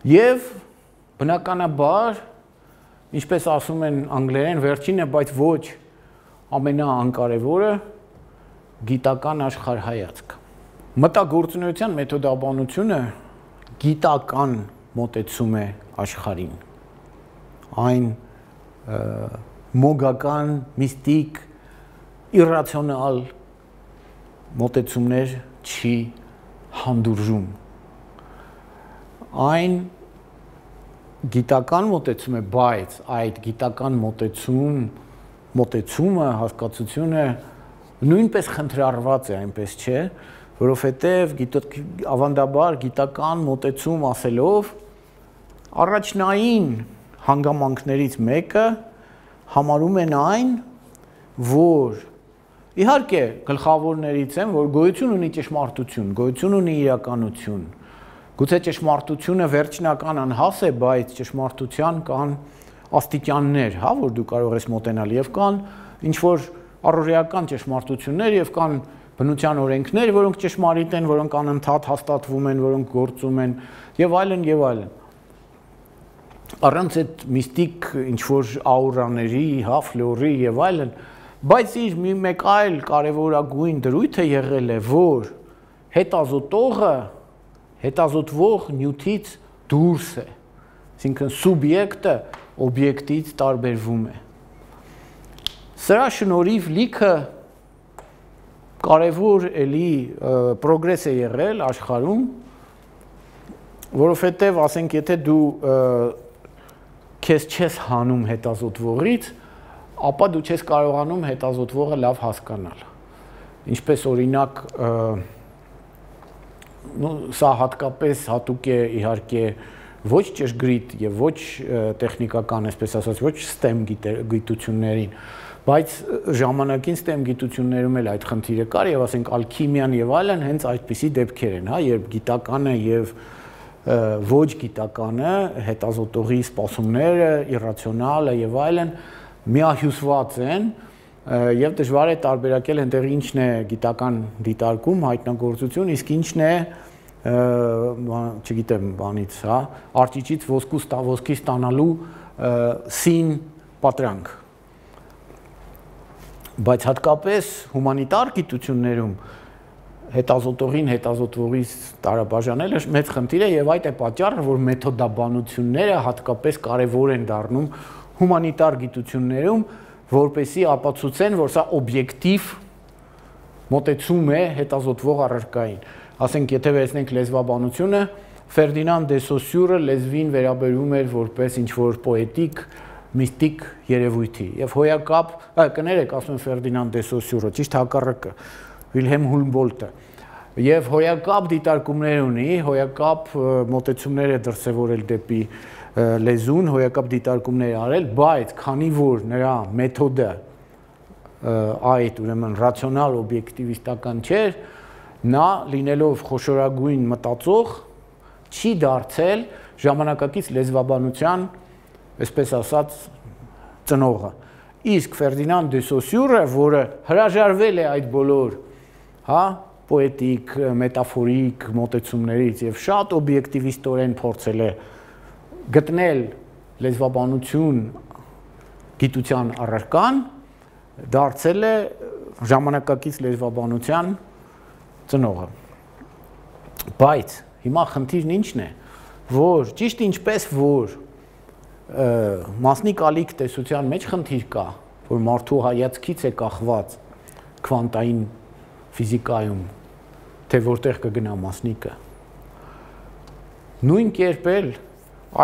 Եվ բնականաբար, ինչպես ասում են անգլերեն, վերջինը, բայց ոչ ամենաանկարևորը գիտական աշխարհայացք։ Մտագործունեության մեթոդաբանությունը գիտական մոտեցում է աշխարհին։ Այն մոգական, միստիկ, իռացիոնալ մոտեցումներ չի հանդուրժում։ Այն գիտական մոտեցում է, բայց այդ գիտական մոտեցումը, հասկացությունը նույնպես խնդրարված է, այնպես չէ, որովհետև ավանդաբար գիտական մոտեցում ասելով առաջնային հանգամանքներից մեկը համարում են այն, որ իհարկե գլխավորներից են, որ գոյություն ունի ճշմարտություն, գոյություն ունի իրականություն, գուցե ճշմարտությունը վերջնական անհաս է, բայց ճշմարտության կան աստիճաններ, հա, որ դու կարող ես մոտենալ, եւ կան ինչ-որ առօրեական ճշմարտություններ եւ կան բնության օրենքներ, որոնք ճշմարիտ են, որոնք անընդհատ հաստատվում են, որոնք գործում են եւ այլն եւ այլն։ Առանց այդ միստիկ ինչ-որ աուրաների, հա, ֆլորի եւ այլն, բայց իր մի մեկ այլ կարևորագույն դրույթը եղել է, որ հետազոտվող նյութից դուրս է, այսինքն սուբյեկտը օբյեկտից տարբերվում է։ Սրա շնորհիվ լիքը կարևոր էլի պրոգրես է եղել աշխարհում, որովհետև ասենք եթե դու քեզ չես հանում հետազոտվողից, ապա դու չես կարողանում հետազոտվողը լավ հասկանալ։ Ինչպես օրինակ սա հատկապես հատուկ է իհարկե ոչ ճշգրիտ եւ ոչ տեխնիկական, այսպես ասած, ոչ STEM գիտություններին, բայց ժամանակին STEM գիտություններում էլ այդ խնդիրը կար եւ ասենք ալքիմիան եւ այլն հենց այդպիսի դեպքեր են, հա, երբ գիտականը եւ ոչ գիտականը, հետազոտողի սպասումները, իռացիոնալը եւ այլն միահյուսված են եւ դժվար է տարբերակել այնտեղ ինչն է գիտական դիտարկում, հայտնագործություն, իսկ ինչն է չգիտեմ բանից, հա, արճիճից ոսկի ստանալու սին պատրանք։ Բայց հատկապես հումանիտար գիտություններում հետազոտողին հետազոտվողից տարաբաժանելը մեծ խնդիր է եւ այդ է պատճառը, որ մեթոդաբանությունները հատկապես կարեւոր են դառնում հումանիտար գիտություններում, որպեսզի ապացուցեն, որ սա օբյեկտիվ մոտեցում է հետազոտվող առարկային։ Ասենք, եթե վերցնենք լեզվաբանությունը, Ֆերդինանդ դե Սոսյուրը լեզվին վերաբերում էր որպես ինչ-որ պոետիկ, միստիկ երևույթի։ Եվ հոյակապ, կներեք, ասում եմ Ֆերդինանդ դե Սոսյուրը, ճիշտ հակառակը, Վիլհելմ Հումբոլտը։ Եվ հոյակապ դիտարկումներ ունի, հոյակապ մոտեցումներ է դրսևորել դեպի լեզուն, հոյակապ դիտարկումներ արել, բայց քանի որ նրա մեթոդը այդ ուրեմն ռացիոնալ օբյեկտիվիստական չէր, նա լինելով խոշորագույն մտածող չի դարձել ժամանակակից լեզվաբանության, այսպես ասած, ծնողը։ Իսկ Ֆերդինանդ դե Սոսյուրը, որը հրաժարվել է այդ բոլոր, հա, պոետիկ, մետաֆորիկ մոտեցումներից եւ շատ օբյեկտիվիստորեն փորձել է գտնել լեզվաբանություն գիտության առարկան, դարձել է ժամանակակից լեզվաբանության ծնողը։ Բայց հիմա խնդիրն ինչն է, որ ճիշտ ինչպես որ մասնիկ ալիք տեսության մեջ խնդիր կա, որ մարդու հայացքից է կախված քվանտային ֆիզիկայում, թե որտեղ կգնա մասնիկը։ Նույն կերպ էլ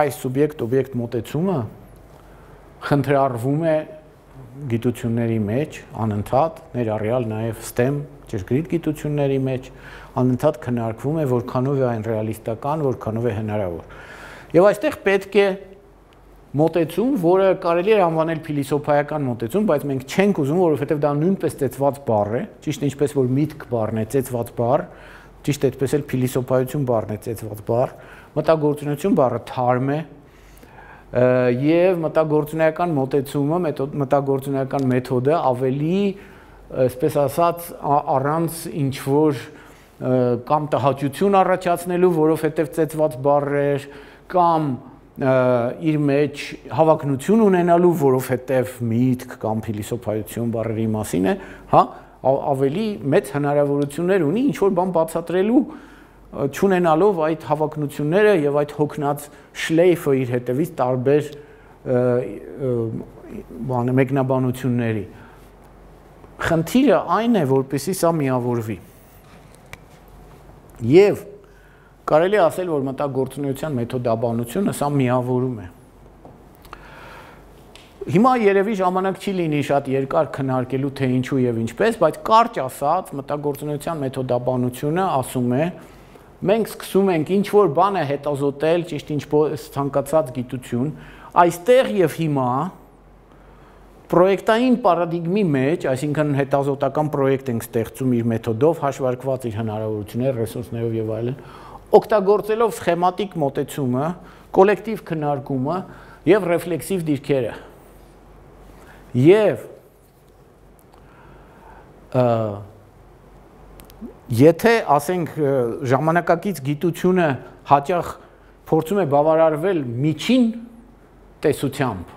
այս սուբյեկտ-օբյեկտ մոտեցումը խնդրարվում է գիտությունների մեջ անընդհատ, ներառյալ նաև STEM ճշգրիտ գիտությունների մեջ, անընդհատ քննարկվում է, որքանով է այն ռեալիստական, որքանով է հնարավոր։ Եվ այստեղ պետք է մոտեցում, որը կարելի է անվանել փիլիսոփայական մոտեցում, բայց մենք չենք ուզում, որովհետև դա նույնպես ծեծված բառ է, ճիշտ ինչպես որ միտք բառն է ծեծված բառ, ճիշտ այդպես էլ փիլիսոփայություն բառն է ծեծված բառ, մտագործունեություն բառը թարմ է, եւ մտագործունեական մոտեցումը, մտագործունեական մեթոդը ավելի, այսպես ասած, առանց ինչ-որ կամ տհաճություն առաջացնելու, որովհետև ծեծված բառեր, կամ իր մեջ հավակնություն ունենալու, որովհետև միտք կամ փիլիսոփայություն բառերի մասին է, հա, ավելի մեծ հնարավորություններ ունի ինչ որ բան բացատրելու, չունենալով այդ հավակնությունները եւ այդ հոգնած շլեյֆը իր հետևից տարբեր մեկնաբանությունների։ Խնդիրը այն է, որպեսզի սա միավորվի։ Եվ կարելի է ասել, որ մտագործունեության մեթոդաբանությունը սա միավորում է։ Հիմա երևի ժամանակ չի լինի շատ երկար քննարկելու թե ինչու եւ ինչպես, բայց կարճ ասած, մտագործունեության մեթոդաբանությունը ասում է, մենք սկսում ենք ինչ որ բան է հետազոտել, ճիշտ ինչպես ցանկացած գիտություն, այստեղ եւ հիմա պրոյեկտային պարադիգմի մեջ, այսինքն հետազոտական պրոյեկտ ենք ստեղծում իր մեթոդով, հաշվարկված իր հնարավորություններ, ռեսուրսներով եւ այլն, օգտագործելով սխեմատիկ մոտեցումը, կոլեկտիվ քննարկումը եւ ռեֆլեքսիվ դիրքերը։ Եվ եթե ասենք ժամանակակից գիտությունը հաճախ փորձում է բավարարվել միջին տեսությամբ,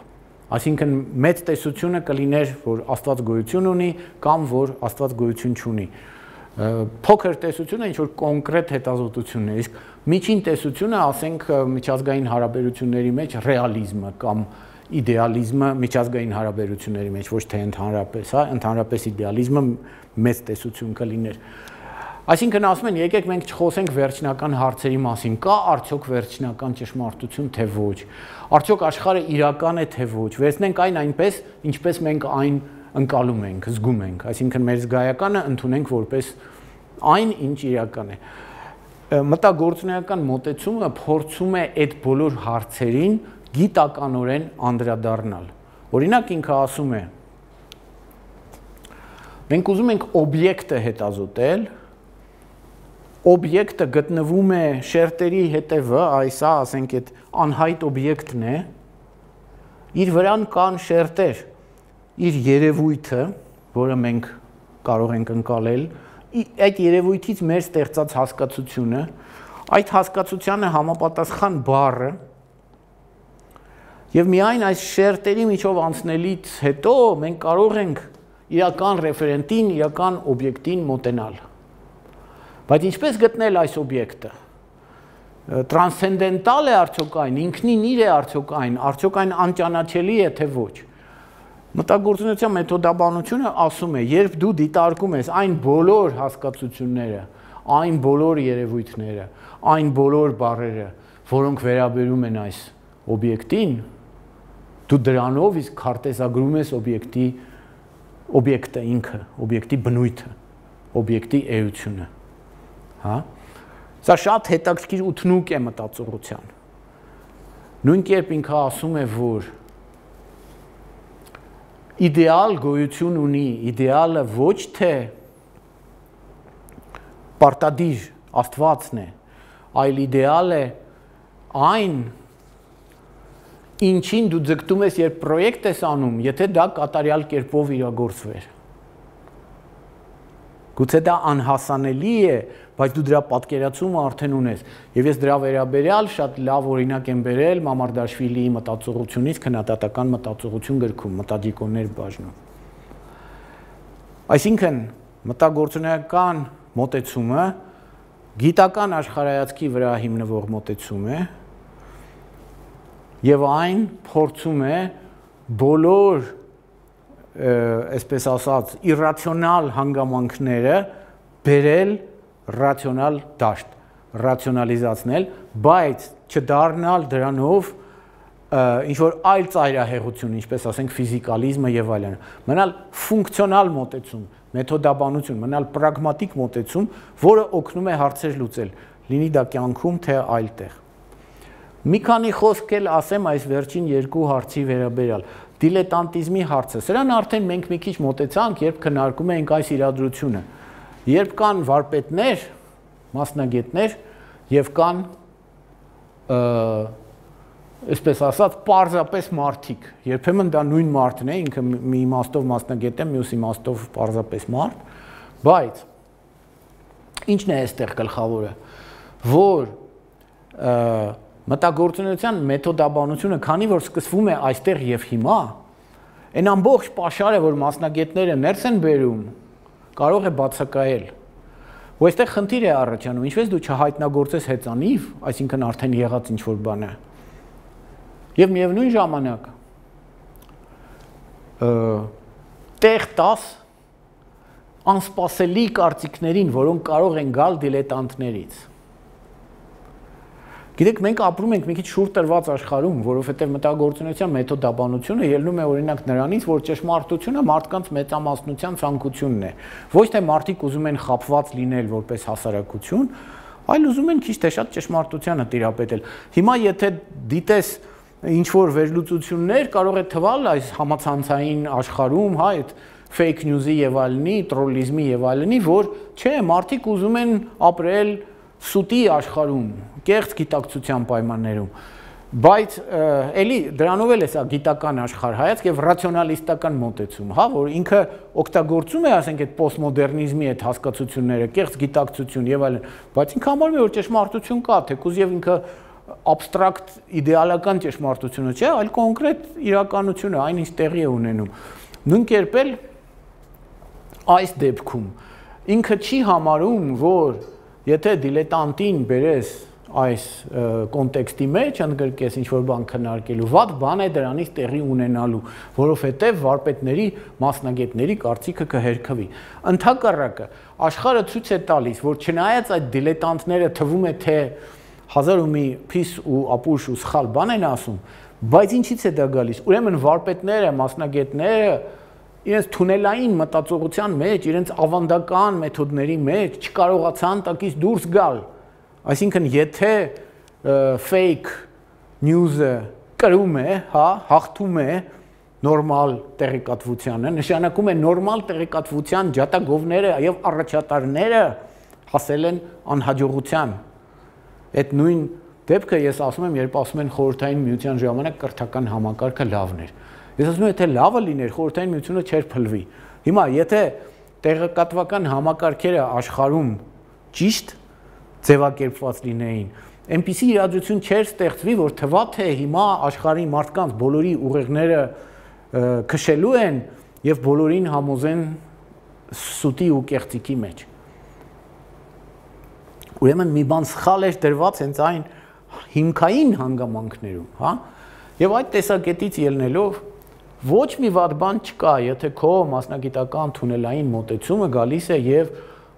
այսինքն մեծ տեսությունը կլիներ, որ Աստված գոյություն ունի կամ որ Աստված գոյություն չունի։ Փոքր տեսությունը ինչ որ կոնկրետ հետազոտություն է, իսկ միջին տեսությունը, ասենք միջազգային հարաբերությունների մեջ ռեալիզմը կամ իդեալիզմը միջազգային հարաբերությունների մեջ, ոչ թե ընդհանրապես, հա, ընդհանրապես իդեալիզմը մեծ տեսություն կլիներ։ Այսինքն ասում են, եկեք մենք չխոսենք վերջնական հարցերի մասին, կա արդյոք վերջնական ճշմարտություն, թե ոչ, արդյոք աշխարհը իրական է, թե ոչ, վերցնենք այն այնպես, ինչպես մենք այն ընկալում ենք, զգում ենք, այսինքն մեր զգայականը ընդունենք որպես այն, ինչ իրական է։ Մտագործունեական մոտեցումը փորձում է այդ բոլոր հարցերին գիտականորեն անդրադառնալ։ Օրինակ ինքը ասում է, մենք ուզում ենք օբյեկտը հետազոտել, օբյեկտը գտնվում է շերտերի հետևը, այսա, ասենք, այդ անհայտ օբյեկտն է, իր վրան կան շերտեր, իր երևույթը, որը մենք կարող ենք ընկալել, այդ երևույթից մեր ստեղծած հասկացությունը, այդ հասկացությանը համապատասխան բառը, եւ միայն այս շերտերի միջով անցնելից հետո մենք կարող ենք իրական ռեֆերենտին, իրական օբյեկտին մոտենալ։ Բայց ինչպես գտնել այս օբյեկտը։ Տրանսցենդենտալ է արդյոք այն, ինքնին իր է արդյոք այն անճանաչելի է թե ոչ։ Մտագործունեության մեթոդաբանությունը ասում է, երբ դու դիտարկում ես այն բոլոր հասկացությունները, այն բոլոր երևույթները, այն բոլոր բառերը, որոնք վերաբերում են այս օբյեկտին, դու դրանով իսկ քարտեզագրում ես օբյեկտը ինքը, օբյեկտի բնույթը, օբյեկտի էությունը, հա։ Սա շատ հետաքրքիր ու թնուկ է մտածողության։ Նույն կերպ ինքը ասում է, որ իդեալ գոյություն ունի, իդեալը ոչ թե պարտադիր Աստվածն է, այլ իդեալ է այն, ինչին դու ձգտում ես, երբ պրոյեկտ ես անում, եթե դա կատարյալ կերպով իրագործվեր։ Գուցե դա անհասանելի է, բայց դու դրա պատկերացումը արդեն ունես։ Եվ ես դրա վերաբերյալ շատ լավ օրինակ եմ բերել Մամարդաշվիլիի մտածողությունից քննադատական մտածողություն գրքում, մտադիկոններ բաժնում։ Այսինքն մտագործունեական մոտեցումը գիտական աշխարհայացքի վրա հիմնվող մոտեցում է եւ այն փորձում է բոլոր այսպես ասած իրացիոնալ հանգամանքները բերել ռացիոնալ դաշտ, ռացիոնալիզացնել, բայց չդառնալ դրանով ինչ որ այլ ծայրահեղություն, ինչպես ասենք ֆիզիկալիզմը եւ այլն, մնալ ֆունկցիոնալ մոտեցում, մեթոդաբանություն, մնալ պրագմատիկ մոտեցում, որը օգնում է հարցեր լուծել, լինի դա կյանքում թե այլտեղ։ Մի քանի խոսք էլ ասեմ այս վերջին երկու հարցի վերաբերյալ։ Դիլետանտիզմի հարցը, սրան արդեն մենք մի քիչ մոտեցանք, երբ քննարկում էինք այս իրադրությունը։ Երբ կան վարպետներ, մասնագետներ եւ կան այսպես ասած պարզապես մարդիկ։ Երբեմն դա նույն մարդն է, ինքը մի իմաստով մասնագետ է, մյուս իմաստով պարզապես մարդ, բայց ինչն է այստեղ գլխավորը, որ մտագործունեության մեթոդաբանությունը, քանի որ սկսվում է այստեղ եւ հիմա, այն ամբողջ պաշարը, որ մասնագետները ներս են բերում, կարող է բացակայել։ Ու այստեղ խնդիր է առաջանում, ինչպես դու չհայտնագործես հեծանիվ, այսինքն արդեն եղած ինչ-որ բան է։ Եվ միևնույն ժամանակ տեղ տաս անսպասելի կարծիքներին, որոնք կարող են գալ դիլետանտներից։ Գիտեք, մենք ապրում ենք մի քիչ շուռ տրված աշխարհում, որովհետև մտագործունեության մեթոդաբանությունը ելնում է օրինակ նրանից, որ ճշմարտությունը մարդկանց մեծամասնության ցանկությունն է։ Ոչ թե մարդիկ ուզում են խաբված լինել որպես հասարակություն, այլ ուզում են քիչ թե շատ ճշմարտությանը տիրապետել։ Հիմա եթե դիտես ինչ-որ վերլուծություններ, կարող է թվալ այս համացանցային աշխարհում, հա, այդ fake news-ի եւ այլնի, տրոլիզմի եւ այլնի, որ չէ, մարդիկ ուզում են ապրել սուտի աշխարհում, կեղծ գիտակցության պայմաններում, բայց էլի դրանով էլ է սա գիտական աշխարհ հայացք եւ ռացիոնալիստական մոտեցում, հա, որ ինքը օգտագործում է, ասենք, այդ պոստմոդեռնիզմի այդ հասկացությունները, կեղծ գիտակցություն եւ այլն, բայց ինքը համարում է, որ ճշմարտություն կա, թեկուզ եւ ինքը abstract իդեալական ճշմարտությունը չէ, այլ կոնկրետ իրականությունը, այն ինչ տեղի է ունենում։ Նույն կերպ էլ այս դեպքում ինքը չի համարում, որ եթե դիլետանտին բերես այս կոնտեքստի մեջ, ընդգրկես ինչ-որ բան քննարկելու, վատ բան է դրանից տեղի ունենալու, որովհետև վարպետների, մասնագետների կարծիքը կհերքվի։ Ընդհակառակը, աշխարհը ցույց է տալիս, որ չնայած այդ դիլետանտները թվում է, թե հազար ու մի փիս ու ապուշ ու սխալ բան են ասում, բայց ինչից է դա գալիս։ Ուրեմն վարպետները, մասնագետները իրենց թունելային մտածողության մեջ, իրենց ավանդական մեթոդների մեջ չկարողացան տակից դուրս գալ։ Այսինքն, եթե fake news-ը կրում է, հա, հաղթում է նորմալ տեղեկատվությանը, նշանակում է նորմալ տեղեկատվության ջատագովները եւ առաջատարները հասել են անհաջողության։ Այդ նույն դեպքը ես ասում եմ, երբ ասում են խորհրդային միության ժամանակ կրթական համակարգը լավն էր։ Ես ասում եմ, եթե լավը լիներ, խորհրդային միությունը չէր փլվի։ Հիմա, եթե տեղեկատվական համակարգերը աշխարհում ճիշտ ձևակերպված լինեին, այնպիսի իրադրություն չէր ստեղծվի, որ թվա թե հիմա աշխարհի մարդկանց բոլորի ուղեղները քշելու են եւ բոլորին համոզեն սուտի ու կեղծիքի մեջ։ Ուրեմն մի բան սխալ էր դրված հենց այն հիմքային հանգամանքներում, հա։ Եվ այդ տեսակետից ելնելով ոչ մի վատ բան չկա, եթե քո մասնագիտական թունելային մոտեցումը գալիս է եւ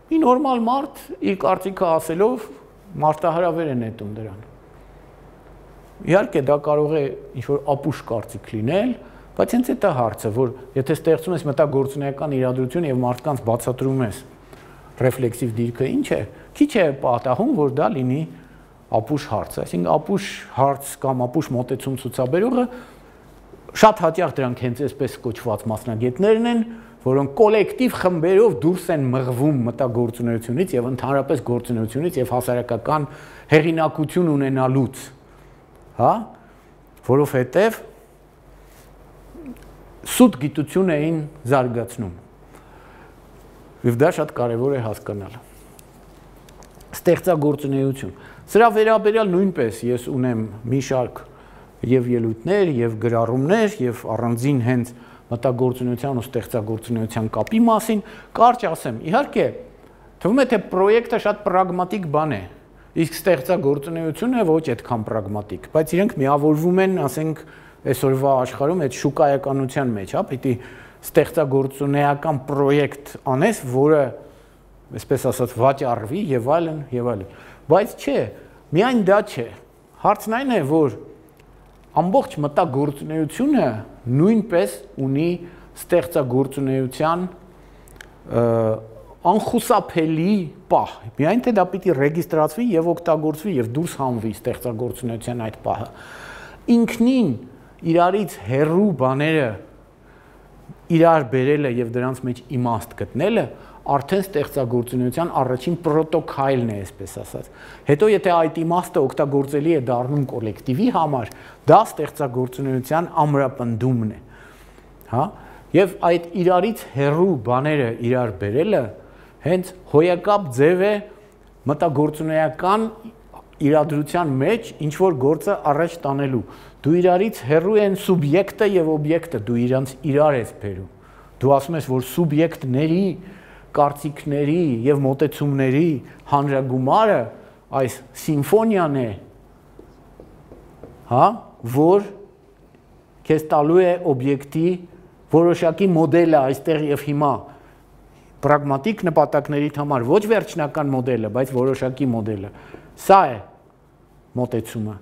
մի նորմալ մարդ իր կարծիքը ասելով մարտահրավեր է նետում դրան։ Իհարկե դա կարող է ինչ-որ ապուշ կարծիք լինել, բայց հենց այդ է հարցը, որ եթե ստեղծում ես մտագործունեական իրադրություն եւ մարդկանց բացատրում ես ռեֆլեքսիվ դիրքը ինչ է, քիչ է պատահում, որ դա լինի ապուշ հարց, այսինքն ապուշ հարց կամ ապուշ մոտեցում ցուցաբերողը շատ հաճախ դրանք հենց այսպես կոչված մասնագետներն են, որոնք կոլեկտիվ խմբերով դուրս են մղվում մտագործունեությունից եւ ընդհանրապես գործունեությունից եւ հասարակական հեղինակություն ունենալուց, հա, որովհետեւ սուտ գիտություն էին զարգացնում։ Եվ դա շատ կարևոր է հասկանալ։ Ստեղծագործունեություն։ Սրա վերաբերյալ նույնպես ես ունեմ մի շարք եւ ելույթներ, եւ գրառումներ, եւ առանձին հենց մտագործունեության ու ստեղծագործունեության կապի մասին, կարճ ասեմ, իհարկե, թվում է թե պրոյեկտը շատ պրագմատիկ բան է, իսկ ստեղծագործունեությունը ոչ այդքան պրագմատիկ, բայց իրենք միավորվում են, ասենք, այսօրվա աշխարհում այդ շուկայականության մեջ, հա, պիտի ստեղծագործունեական պրոյեկտ անես, որը, այսպես ասած, վաճառվի եւ այլն եւ այլն։ Բայց չէ, միայն դա չէ։ Հարցն այն է, որ ամբողջ մտագործունեությունը նույնպես ունի ստեղծագործունեության անխուսափելի պահ։ Միայն թե դա պիտի ռեգիստրացվի եւ օգտագործվի եւ դուրս հանվի ստեղծագործունեության այդ պահը։ Ինքնին իրարից հեռու բաները իրար բերելը եւ դրանց մեջ իմաստ գտնելը արդեն ստեղծագործունեության առաջին պրոտոքայլն է, այսպես ասած։ Հետո եթե այդ իմաստը օգտագործելի է դառնում կոլեկտիվի համար, դա ստեղծագործունեության ամրապնդումն է, հա։ Եվ այդ իրարից հեռու բաները իրար բերելը հենց հոյակապ ձև է մտագործունեական իրադրության մեջ ինչ որ գործը առաջ տանելու։ Դու իրարից հեռու են սուբյեկտը եւ օբյեկտը, դու իրանց իրար ես բերում։ Դու ասում ես, որ սուբյեկտների, կարծիքների եւ մոտեցումների հանրագումարը այս սիմֆոնիան է, հա, որ քեզ տալու է օբյեկտի որոշակի մոդելը այստեղ եւ հիմա պրագմատիկ նպատակներիդ համար, ոչ վերջնական մոդելը, բայց որոշակի մոդելը։ Սա է մոտեցումը։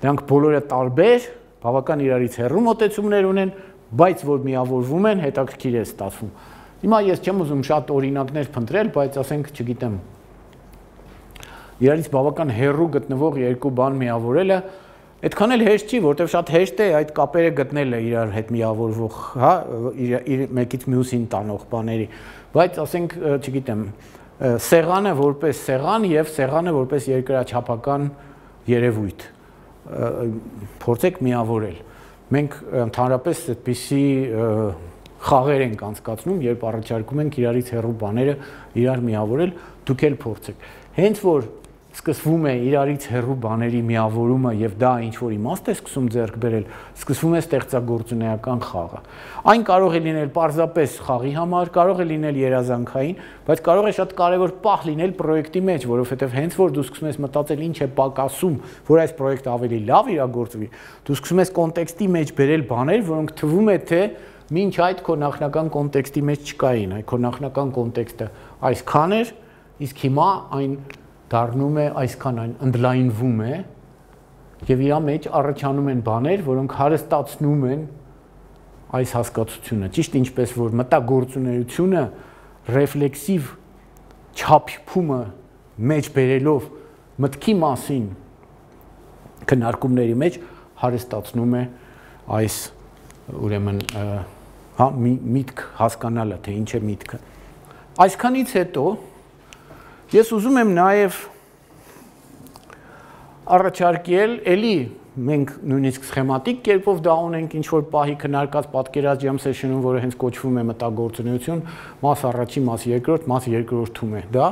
Դրանք բոլորը տարբեր, բավական իրարից հեռու մոտեցումներ ունեն, բայց որ միավորվում են, հետաքրքիր է ստացվում։ Հիմա ես չեմ ուզում շատ օրինակներ փնտրել, բայց ասենք, չգիտեմ, իրարից բավական հեռու գտնվող երկու բան միավորելը այդքան էլ հեշտ չի, որտեղ շատ հեշտ է այդ կապերը գտնելը իրար հետ միավորվող, հա, մեկից մյուսին տանող բաների, բայց ասենք, չգիտեմ, սեղանը որպես սեղան եւ սեղանը որպես երկրաչափական երևույթ, փորձեք միավորել։ Մենք ընդհանրապես այդպիսի խաղեր ենք անցկացնում, երբ առաջարկում ենք իրարից հեռու բաները իրար միավորել, դուք էլ փորձեք։ Հենց որ սկսվում է իրարից հեռու բաների միավորումը եւ դա ինչ որ իմաստ է սկսում ձեռք բերել, սկսվում է ստեղծագործունեական խաղը։ Այն կարող է լինել պարզապես խաղի համար, կարող է լինել երազանքային, բայց կարող է շատ կարեւոր պահ լինել պրոյեկտի մեջ, որովհետեւ հենց որ դու սկսում ես մտածել ինչ է պակասում, որ այս պրոյեկտը ավելի լավ իրագործվի, դու սկսում ես կոնտեքստի մեջ բերել բաներ, որոնք թվում է թե մինչ այդ քո նախնական կոնտեքստի մեջ չկային, այ քո նախնական կոնտեքստը այսքան էր, իսկ հիմա այն դառնում է այսքան այն ընդլայնվում է եւ իր մեջ առաջանում են բաներ, որոնք հարստացնում են այս հասկացությունը։ Ճիշտ ինչպես որ մտագործունեությունը ռեֆլեքսիվ չափումը մեջ բերելով մտքի մասին քննարկումների մեջ հարստացնում է այս ուրեմն հա միտք հասկանալը, թե ինչ է միտքը։ Այսքանից հետո ես ուզում եմ նաև առաջարկել, էլի մենք նույնիսկ սխեմատիկ կերպով դա ունենք ինչ-որ պահի քննարկած պատկերած jam session-ում, որը հենց կոչվում է մտագործունեություն, մաս առաջի, մաս երկրորդ, մաս երկրորդում է դա։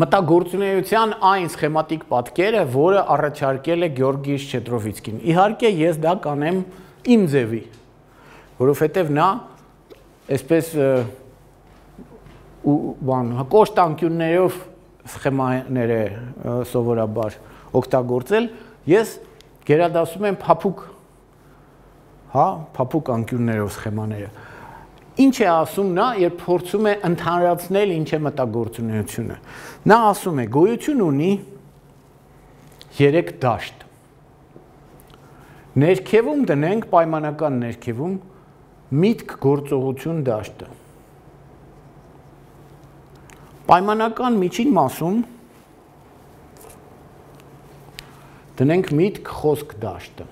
Մտագործունեության այն սխեմատիկ պատկերը, որը առաջարկել է Գեորգի Շչեդրովիցկին։ Իհարկե ես դա կանեմ իմ ձևի, որովհետև նա այսպես կոշտ անկյուններով սխեմաներ է սովորաբար օգտագործել, ես գերադասում եմ փափուկ, հա, փափուկ անկյուններով սխեմաները։ Ինչ է ասում նա, երբ փորձում է ընդհանրացնել ինչ է մտագործունեությունը։ Նա ասում է, գոյություն ունի 3 դաշտ։ Ներքևում դնենք պայմանական ներքևում միտք գործողություն դաշտը։ Պայմանական միջին մասում դնենք միտք խոսք դաշտը։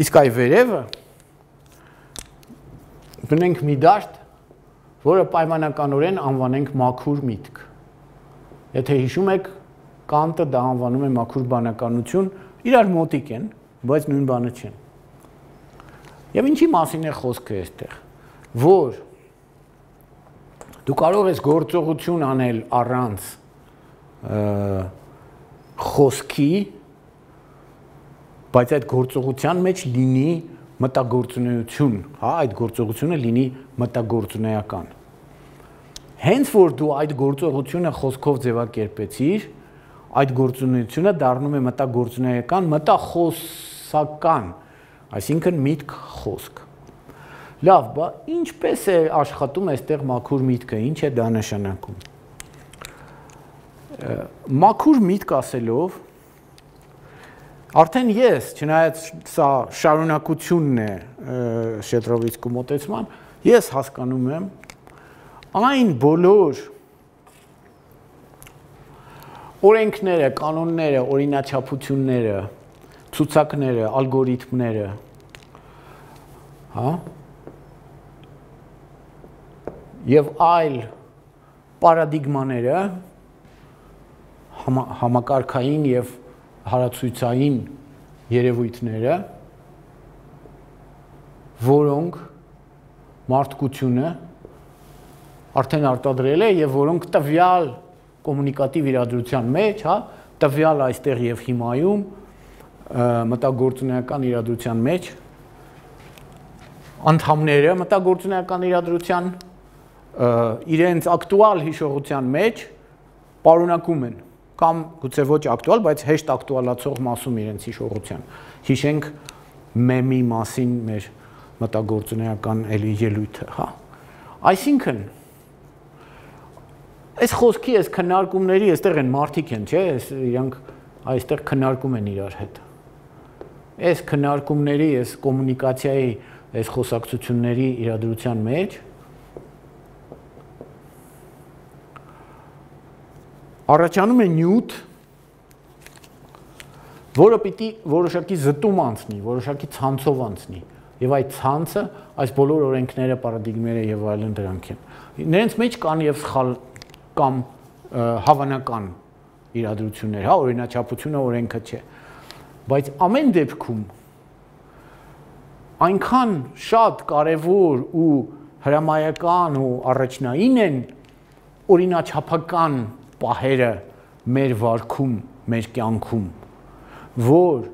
Իսկ այ վերևը դնենք մի դաշտ, որը պայմանականորեն անվանենք մաքուր միտք։ Եթե հիշում եք, Կանտը դա անվանում է մաքուր բանականություն, իրար մոտիկ են, բայց նույն բանը չեն։ Եվ ինչի մասին է խոսքը այստեղ, որ դու կարող ես գործողություն անել առանց խոսքի, բայց այդ գործողության մեջ լինի մտագործունեություն, հա, այդ գործողությունը լինի մտագործունեական։ Հենց որ դու այդ գործողությունը խոսքով ձևակերպեցիր, այդ գործունեությունը դառնում է մտագործունեական, մտախոսական, այսինքն միտք խոսք։ Լավ, բա ինչպես է աշխատում այստեղ մաքուր միտքը, ինչ է դա նշանակում։ Մաքուր միտք ասելով, արդեն ես, չնայած սա շարունակությունն է Շչեդրովիցկու մոտեցման, ես հասկանում եմ այն բոլոր օրենքները, կանոնները, օրինաչափությունները, ցուցակները, ալգորիթմները, հա, եւ այլ պարադիգմաները, համակարգային եւ հարացույցային երևույթները, որոնք մարդկությունը արդեն արտադրել է եւ որոնք տվյալ կոմունիկատիվ իրադրության մեջ, հա, տվյալ այստեղ եւ հիմայում մտագործունեական իրադրության մեջ անդամները մտագործունեական իրադրության իրենց ակտուալ հիշողության մեջ պարունակում են կամ գուցե ոչ ակտուալ, բայց հեշտ ակտուալացող մասում իրենց հիշողության։ Հիշենք մեմի մասին մեր մտագործունեական էլի ելույթը, հա։ Այսինքն այս խոսքի, այս քննարկումների, այստեղ են մարդիկ են, չէ՞, իրանք այստեղ քննարկում են իրար հետ։ Այս քննարկումների, այս կոմունիկացիայի, այս խոսակցությունների իրադրության մեջ առաջանում է նյութ, որը պիտի որոշակի զտում անցնի, որոշակի ցանցով անցնի, եւ այդ ցանցը, այս բոլոր օրենքները, պարադիգմերը եւ այլն դրանք են։ Նրանց մեջ կան եւ սխալ կամ հավանական իրադրություններ, հա, օրինաչափությունը օրենքը չէ, բայց ամեն դեպքում այնքան շատ կարևոր ու հրամայական ու առաջնային են օրինաչափական պահերը մեր վարքում, մեր կյանքում, որ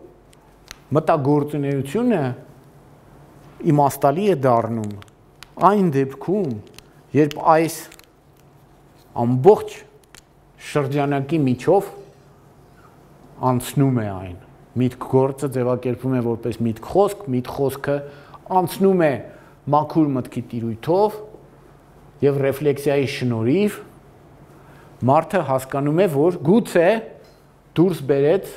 մտագործունեությունը իմաստալի է դառնում այն դեպքում, երբ այս ամբողջ շրջանակի միջով անցնում է այն։ Միտք գործը ձևակերպվում է որպես միտք խոսք, միտք խոսքը անցնում է մաքուր մտքի տիրույթով եւ ռեֆլեքսիայի շնորհիվ մարդը հասկանում է, որ գուցե դուրս բերեց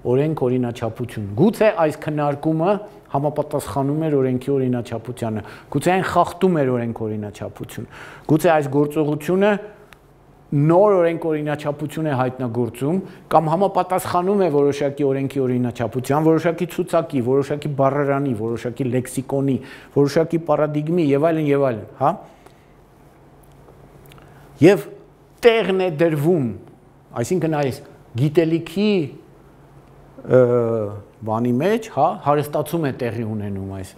օրենք օրինաչափություն։ Գուցե այս քննարկումը համապատասխանում էր օրենքի օրինաչափությանը։ Գուցե այն խախտում էր օրենք օրինաչափություն։ Գուցե այս գործողությունը նոր օրենք օրինաչափություն է հայտնագործում կամ համապատասխանում է որոշակի օրենքի օրինաչափության, որոշակի ցուցակի, որոշակի բառարանի, որոշակի լեքսիկոնի, որոշակի պարադիգմի եւ այլն, հա։ Եվ տեղն է դրվում, այսինքն այս գիտելիքի բանի մեջ, հա, հարստացում է տեղի ունենում այս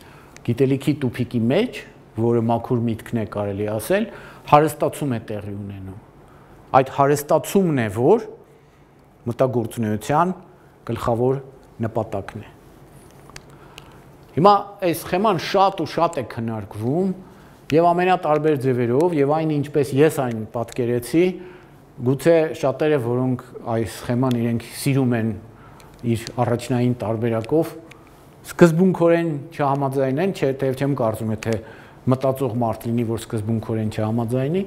գիտելիքի տուփիկի մեջ, որը մաքուր միտքն է կարելի ասել, հարստացում է տեղի ունենում։ Այդ հարստացումն է, որ մտագործունեության գլխավոր նպատակն է։ Հիմա այս սխեման շատ ու շատ է քննարկվում եւ ամենատարբեր ձևերով եւ այն ինչպես ես այն պատկերեցի, գուցե շատերը, որոնք այս սխեման իրենք սիրում են իր առաջնային տարբերակով, սկզբունքորեն չհամաձայնեն, չէ, թե չեմ կարծում, թե մտածող մարդ լինի, որ սկզբունքորեն չհամաձայնի,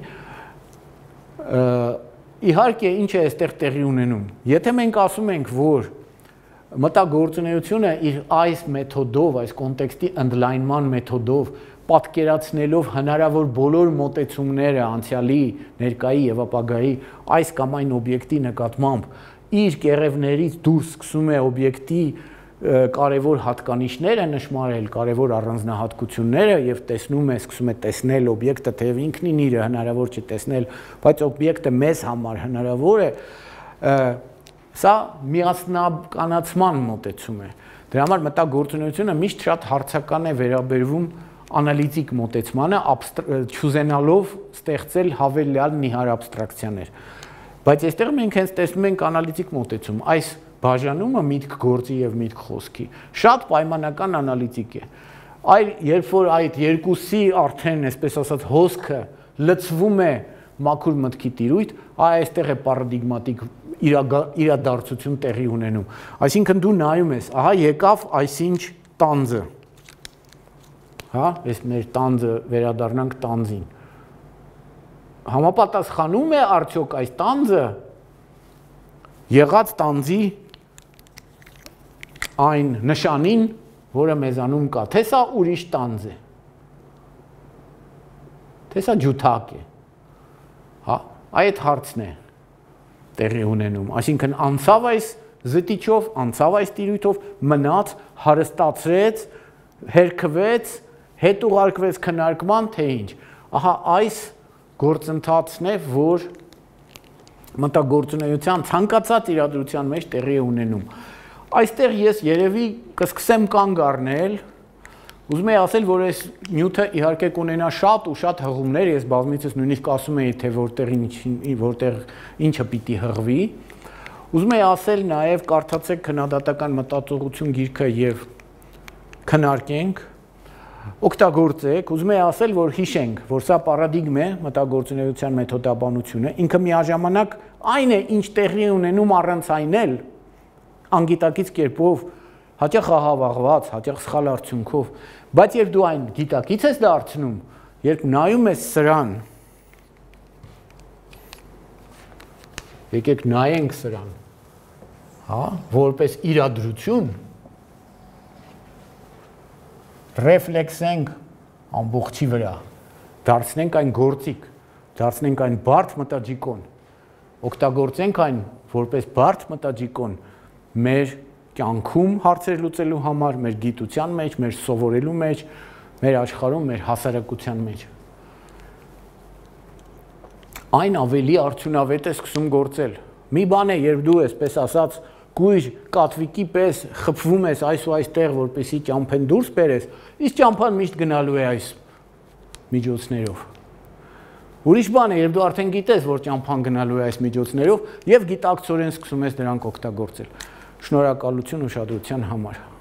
իհարկե ինչ է այստեղ տեղի ունենում։ Եթե մենք ասում ենք, որ մտագործունեությունը իր այս մեթոդով, այս կոնտեքստի ընդլայնման մեթոդով պատկերացնելով հնարավոր բոլոր մոտեցումները անցյալի, ներկայի եւ ապագայի այս կամ այն օբյեկտի նկատմամբ իր կերևներից դուրս սկսում է օբյեկտի կարևոր հատկանիշները նշмарել, կարևոր առանձնահատկությունները եւ տեսնում է, սկսում է տեսնել օբյեկտը, թեև ինքնին իրը հնարավոր չի տեսնել, բայց օբյեկտը մեզ համար հնարավոր է, սա միասնականացման մոտեցում է։ Դրա համար մտագործունեությունը միշտ շատ հարցական է վերաբերվում անալիտիկ մոտեցմանը, չուզենալով ստեղծել հավելյալ նիհար աբստրակցիաներ։ Բայց այստեղ մենք հենց տեսնում ենք անալիտիկ մոտեցում, այս բաժանումը միտք գործի եւ միտք խոսքի շատ պայմանական անալիտիկ է։ Երբ որ այդ երկուսի արդեն, այսպես ասած, հոսքը լցվում է մաքուր մտքի տիրույթ, այստեղ է պարադիգմատիկ իրադարձություն տեղի ունենում։ Այսինքն դու նայում ես, ահա եկավ այսինչ տանձը, հա, այս մեր տանձը վերադառնանք տանձին։ Համապատասխանում է արդյոք այս տանձը եղած տանձի այն նշանին, որը մեզանում կա, թե սա ուրիշ տանձ է, թե սա ջութակ է, հա, այդ հարցն է տեղի ունենում, այսինքն անցավ այս զտիչով, անցավ այս տիրույթով, մնաց, հարստացրեց, հերքվեց, հետ ուղարկվեց քննարկման, թե ինչ, ահա այս գործընթացն է, որ մտագործունեության ցանկացած իրադրության մեջ տեղի է ունենում։ Այստեղ ես երևի կսկսեմ կանգ առնել, Ուզում եմ ասել, որ այս նյութը իհարկե կունենա շատ ու շատ հղումներ, ես բազմիցս նույնիսկ ասում եի, թե որտեղ ինչը պիտի հղվի։ Ուզում եմ ասել նաև կարդացեք քննադատական մտածողություն գիրքը եւ քննարկենք, օգտագործեք, ուզում եմ ասել, որ հիշենք, որ սա պարադիգմ է մտագործունեության մեթոդաբանությունը, ինքը միաժամանակ այն է, ինչ տեղի ունենում առանց այն էլ անգիտակից կերպով, հաճախ ահավաղված, հաճախ սխալ արդյունքով, բայց երբ դու այն գիտակից ես դարձնում, երբ նայում ես սրան, եկեք նայենք սրան, հա, որպես իրադրություն, ռեֆլեքսենք ամբողջի վրա, դարձնենք այն գործիք, դարձնենք այն բարդ մտաջիկոն, օգտագործենք այն որպես բարդ մտաջիկոն մեր կյանքում հարցեր լուծելու համար, մեր գիտության մեջ, մեր սովորելու մեջ, մեր աշխարհում, մեր հասարակության մեջ։ Այն ավելի արդյունավետ է սկսում գործել։ Մի բան է, երբ դու այսպես ասած գույր կատվիկի պես խփվում ես այս ու այստեղ, որպեսզի ճամփեն դուրս բերես, իսկ ճամփան միշտ գնալու է այս միջոցներով։ Ուրիշ բան է, երբ դու արդեն գիտես, որ ճամփան գնալու է այս միջոցներով եւ գիտակցորեն սկսում ես դրանք օգտագործել։ Շնորհակալություն ուշադրության համար։